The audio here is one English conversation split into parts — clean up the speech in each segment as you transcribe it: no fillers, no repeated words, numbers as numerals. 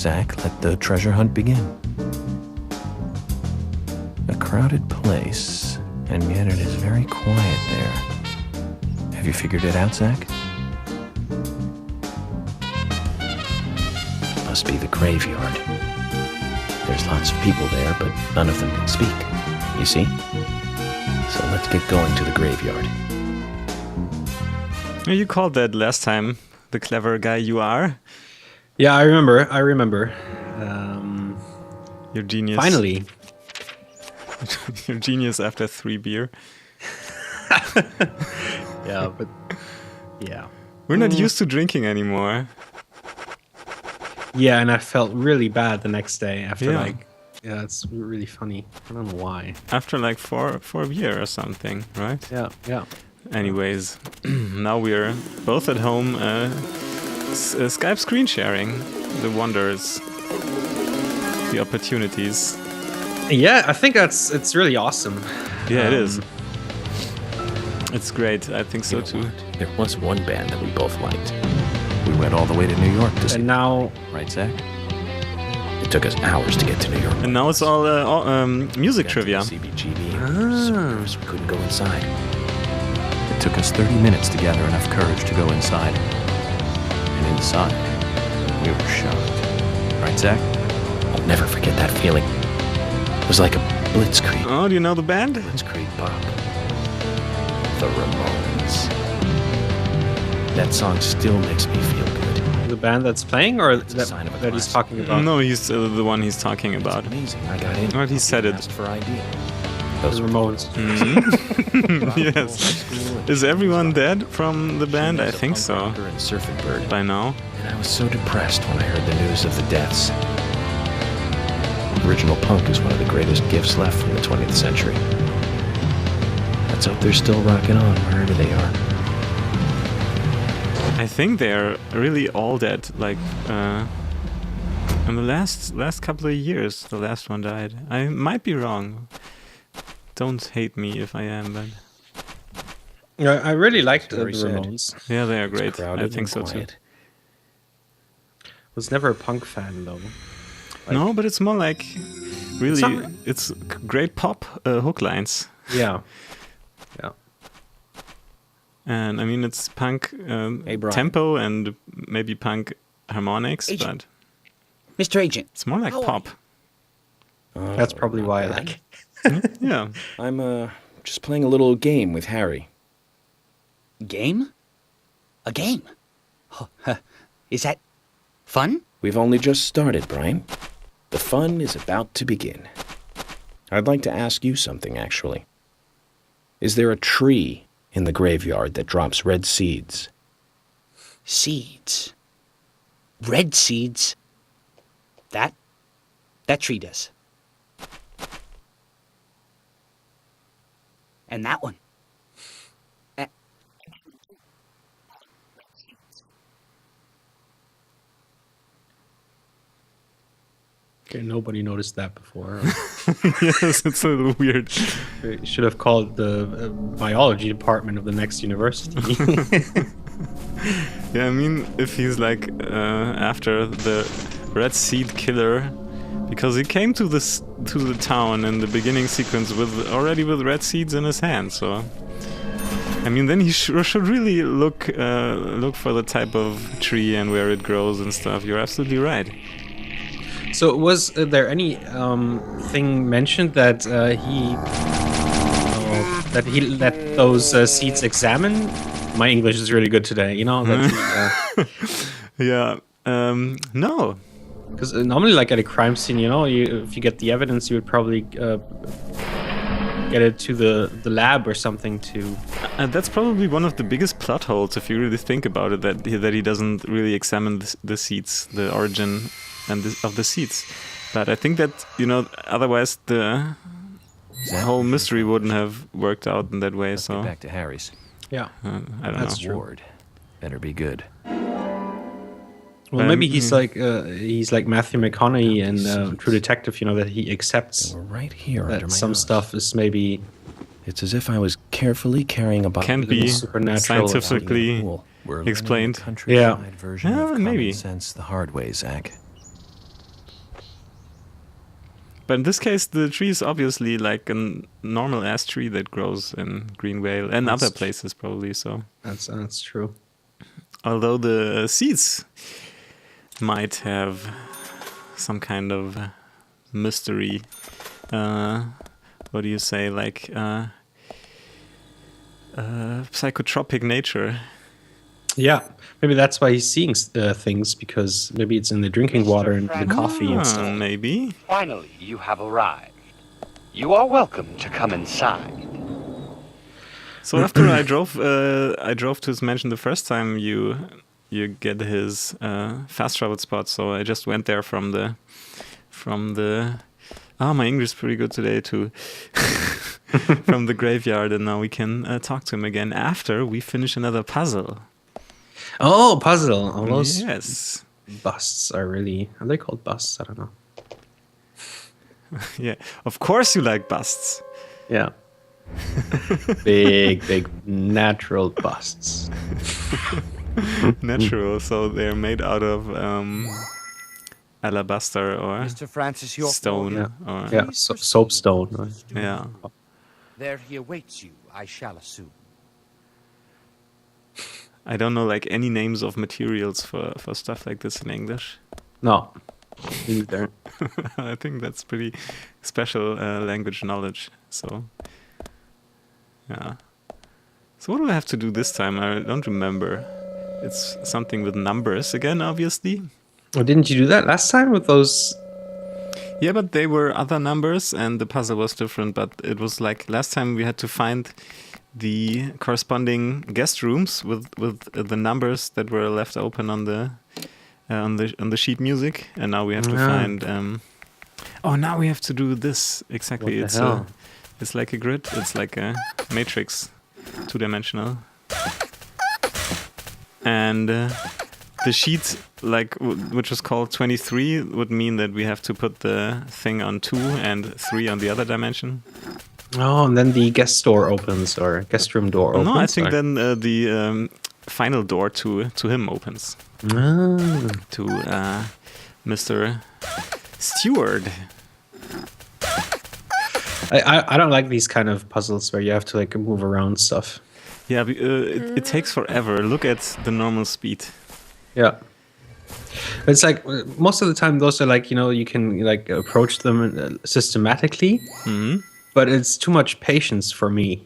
Zach, let the treasure hunt begin. A crowded place, and yet it is very quiet there. Have you figured it out, Zach? Must be the graveyard. There's lots of people there, but none of them can speak. You see? So let's get going to the graveyard. You called that last time, the clever guy you are. Yeah, I remember. You're genius. Finally. You're genius after 3 beer. Yeah, but... Yeah. We're not used to drinking anymore. Yeah, and I felt really bad the next day after Yeah, it's really funny. I don't know why. After like four beer or something, right? Yeah. Anyways, now we're both at home Skype screen sharing. The wonders, the opportunities. Yeah, I think it's really awesome. Yeah, it is. It's great. I think so too. There was one band that we both liked. We went all the way to New York to see. And now, right, Zach? It took us hours to get to New York. And now it's all music trivia. CBGB. We couldn't go inside. It took us 30 minutes to gather enough courage to go inside. And inside, we were shocked. Right, Zach? I'll never forget that feeling. It was like a blitzkrieg. Oh, do you know the band? Blitzkrieg Bop. The Ramones. That song still makes me feel good. the band that's playing, or that he's talking about? No, he's the one he's talking about. It's amazing. I got in. Well, he said it. For ID. Those Ramones. Yes. Is everyone dead from the band? I think so. And Surfing Bird. By now. And I was so depressed when I heard the news of the deaths. Original punk is one of the greatest gifts left from the 20th century. Let's hope they're still rocking on wherever they are. I think they're really all dead. Like, in the last couple of years, the last one died. I might be wrong. Don't hate me if I am, but... Yeah, I really liked the very sad. Ramones. Yeah, they are great. Crowded I think and so too. quiet. Was never a punk fan though. No, but it's more like really, it's great pop hook lines. Yeah. Yeah. And I mean, it's punk Hey, Brian. tempo and maybe punk harmonics, Agent. but Mr. Agent. it's more like How are pop. That's probably why I like it. Yeah. I'm just playing a little game with Harry. Game? A game? Oh, is that fun? We've only just started, Brian. The fun is about to begin. I'd like to ask you something, actually. Is there a tree in the graveyard that drops red seeds? Seeds. Red seeds. That tree does. And that one. Okay, nobody noticed that before. Yes, it's a little weird. We should have called the biology department of the next university. Yeah, I mean, if he's like after the red seed killer, because he came to the town in the beginning sequence already with red seeds in his hand, so I mean, then he should really look for the type of tree and where it grows and stuff. You're absolutely right. So was there any thing mentioned that that those seeds examined? My English is really good today, you know. That Yeah. No. because normally, like at a crime scene, you know, if you get the evidence, you would probably get it to the lab or something to. That's probably one of the biggest plot holes, if you really think about it, that he doesn't really examine the seeds, the origin of the seeds. But I think that, you know, otherwise the whole mystery wouldn't have worked out in that way. Let's So get back to Harry's. Yeah, I don't that's know. true. Ward. Better be good. Well, maybe he's like Matthew McConaughey in True Detective, you know, that he accepts We're right here under that my some nose. stuff is maybe It's as if I was carefully carrying a bottle. Can't be supernatural. scientifically We're explained. learning a countryside Yeah. version Yeah, of maybe. common sense the hard way, Zach. But in this case, the tree is obviously like a normal ass tree that grows in Greenvale and other places probably. So That's true. although the seeds might have some kind of mystery, what do you say, like psychotropic nature. Yeah, maybe that's why he's seeing things, because maybe it's in the drinking water and the coffee and stuff. Maybe. Finally, you have arrived. You are welcome to come inside. So after I drove to his mansion the first time, you get his fast travel spot. So I just went there from the. My English is pretty good today too. From the graveyard, and now we can talk to him again after we finish another puzzle. Oh, puzzle! All those Yes. busts are they called busts? I don't know. Yeah, of course you like busts. Yeah. Big natural busts. Natural, so they're made out of alabaster or Mr. Francis York. stone. Yeah. Or, Yeah, soapstone. Right? yeah. There he awaits you, I shall assume. I don't know like any names of materials for stuff like this in English. No, either. I think that's pretty special language knowledge. So, yeah. So what do I have to do this time? I don't remember. It's something with numbers again, obviously. Oh, didn't you do that last time with those? Yeah, but they were other numbers and the puzzle was different. But it was like last time we had to find the corresponding guest rooms with the numbers that were left open on the sheet music, and now we have to find. Now we have to do this exactly. What the hell? It's like a grid. It's like a matrix, 2-dimensional, and the sheet which was called 23 would mean that we have to put the thing on 2 and 3 on the other dimension. Oh, and then the guest door opens, or guest room door opens. No, I think then the final door to him opens. Ah. To Mr. Steward. I don't like these kind of puzzles where you have to like move around stuff. Yeah, it takes forever. Look at the normal speed. Yeah. It's like most of the time those are like, you can like approach them systematically. Mm-hmm. But it's too much patience for me,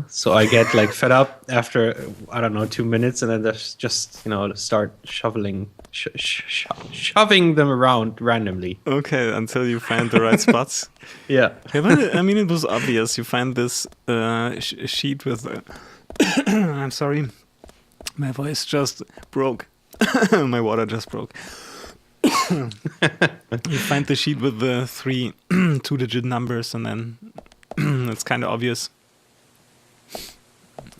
So I get like fed up after, I don't know, 2 minutes, and then just start shoving them around randomly. Okay, until you find the right spots. Yeah. Yeah, but I mean, it was obvious. You find this sheet with. I'm sorry, my voice just broke. My water just broke. You find the sheet with the 3 2-digit numbers, and then it's kind of obvious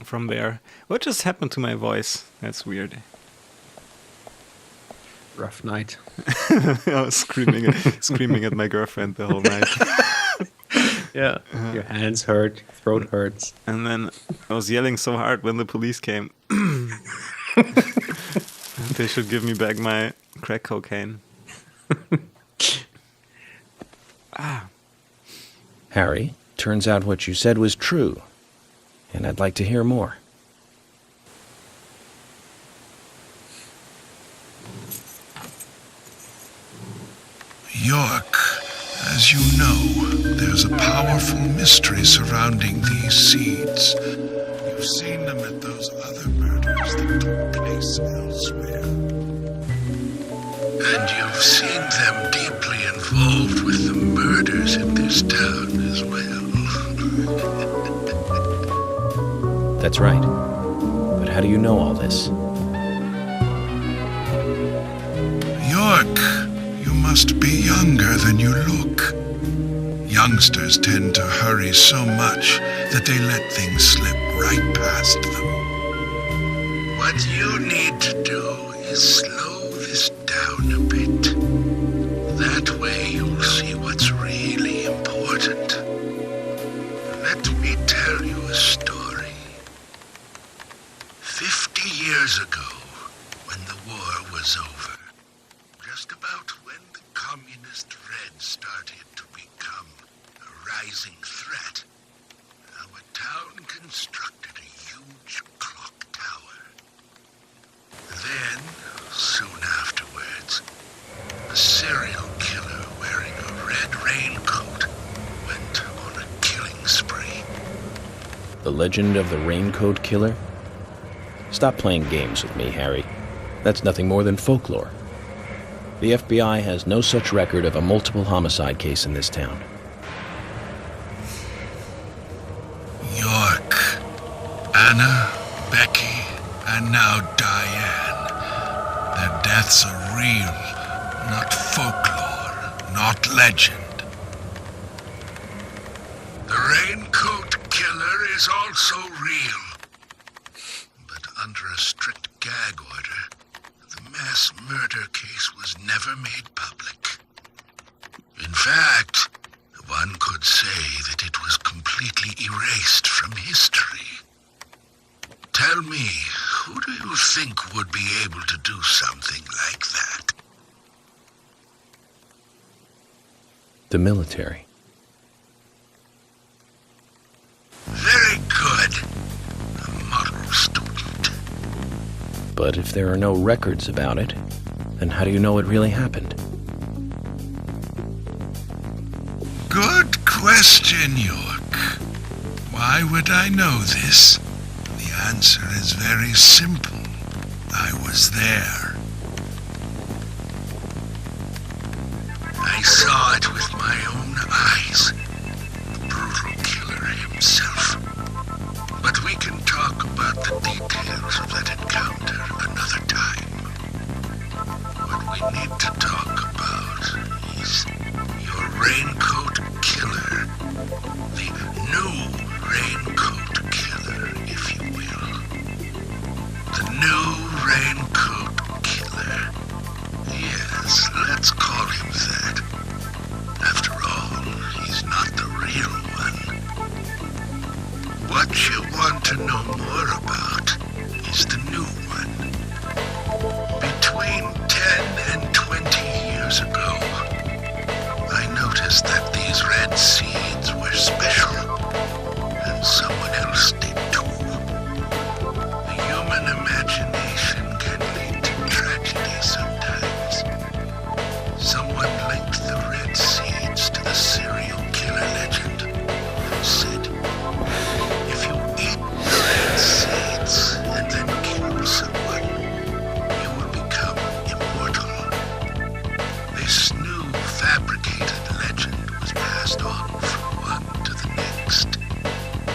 from there. What just happened to my voice? That's weird. Rough night. I was screaming at my girlfriend the whole night. Yeah. Your hands hurt, throat hurts. And then I was yelling so hard when the police came. They should give me back my crack cocaine. Harry, turns out what you said was true, and I'd like to hear more. York, as you know, there's a powerful mystery surrounding these seeds. You've seen them at those other murders that took place elsewhere. And you've seen them deeply involved with the murders in this town as well. That's right. But how do you know all this? York, you must be younger than you look. Youngsters tend to hurry so much that they let things slip right past them. What you need to do is slow this down a bit. That way you'll see what's really important. Let me tell you a story. 50 years ago, when the war was over, just about when the communist Red started to become polarizing threat, our town constructed a huge clock tower. Then, soon afterwards, a serial killer wearing a red raincoat went on a killing spree. The legend of the Raincoat Killer? Stop playing games with me, Harry. That's nothing more than folklore. The FBI has no such record of a multiple homicide case in this town. York, Anna, Becky, and now Diane. Their deaths are real, not folklore, not legend. The Raincoat Killer is also real. But under a strict gag order, the mass murder case was never made public. In fact, one could say that it was completely erased from history. Tell me, who do you think would be able to do something like that? The military. Very good. A model student. But if there are no records about it, then how do you know it really happened? Good question, York. Why would I know this? The answer is very simple. I was there. I saw it with my own eyes. The brutal killer himself. But we can talk about the details of that encounter another time. What we need to talk about is your Raincoat Killer. The new Raincoat Killer, if you will. The new Raincoat Killer. Yes, let's call him that. After all, he's not the real one. What you want to know more about is the new one. Between 10 and 20 years ago, I noticed that these red seeds were special, and someone else did too. The human imagination can lead to tragedy sometimes. Someone linked the red seeds to the serial killer legend and said, if you eat the red seeds and then kill someone, you will become immortal. This new fabricated legend was passed on from one to the next,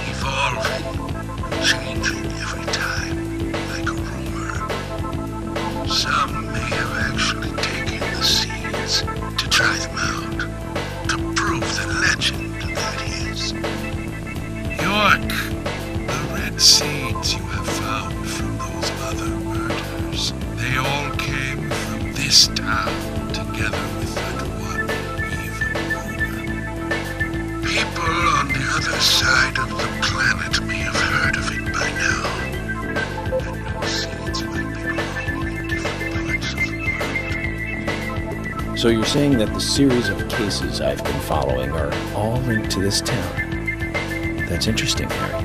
evolving, changing every time, like a rumor. Some may have actually taken the seeds to try them out, to prove the legend, that is. York, the red seeds you have found from those other murders, they all came from this town, together with that one evil rumor. People on the other side of the planet may have heard of it by now. And those seeds might be growing in different parts of the world. So you're saying that the series of cases I've been following are all linked to this town? That's interesting, Harry.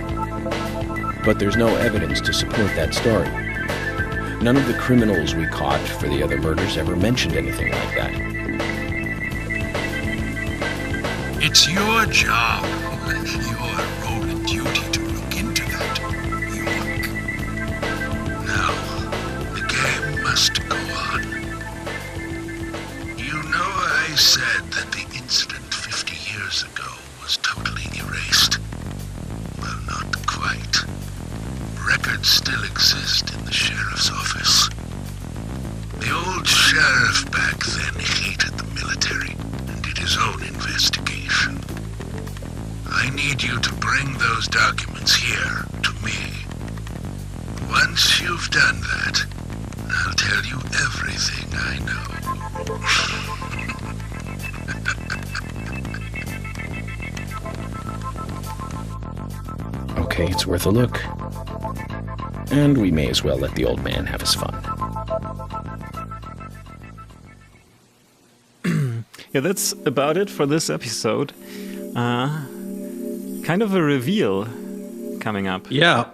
But there's no evidence to support that story. None of the criminals we caught for the other murders ever mentioned anything like that. It's your job, your role and duty to look into that, York. Now, the game must go on. You know I said that the incident 50 years ago was totally erased. Well, not quite. Records still exist in the sheriff's office. The old sheriff back then hated the military and did his own investigation. I need you to bring those documents here to me. Once you've done that, I'll tell you everything I know. Okay, it's worth a look. And we may as well let the old man have his fun. Yeah, that's about it for this episode. kind of a reveal coming up. Yeah,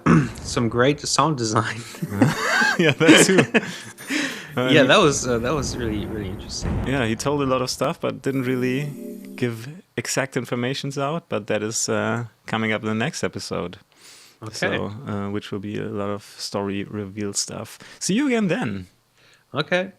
some great sound design. Yeah, that too. Yeah, that was really interesting. Yeah, he told a lot of stuff, but didn't really give exact informations out. But that is coming up in the next episode. Okay. So, which will be a lot of story reveal stuff. See you again then. Okay.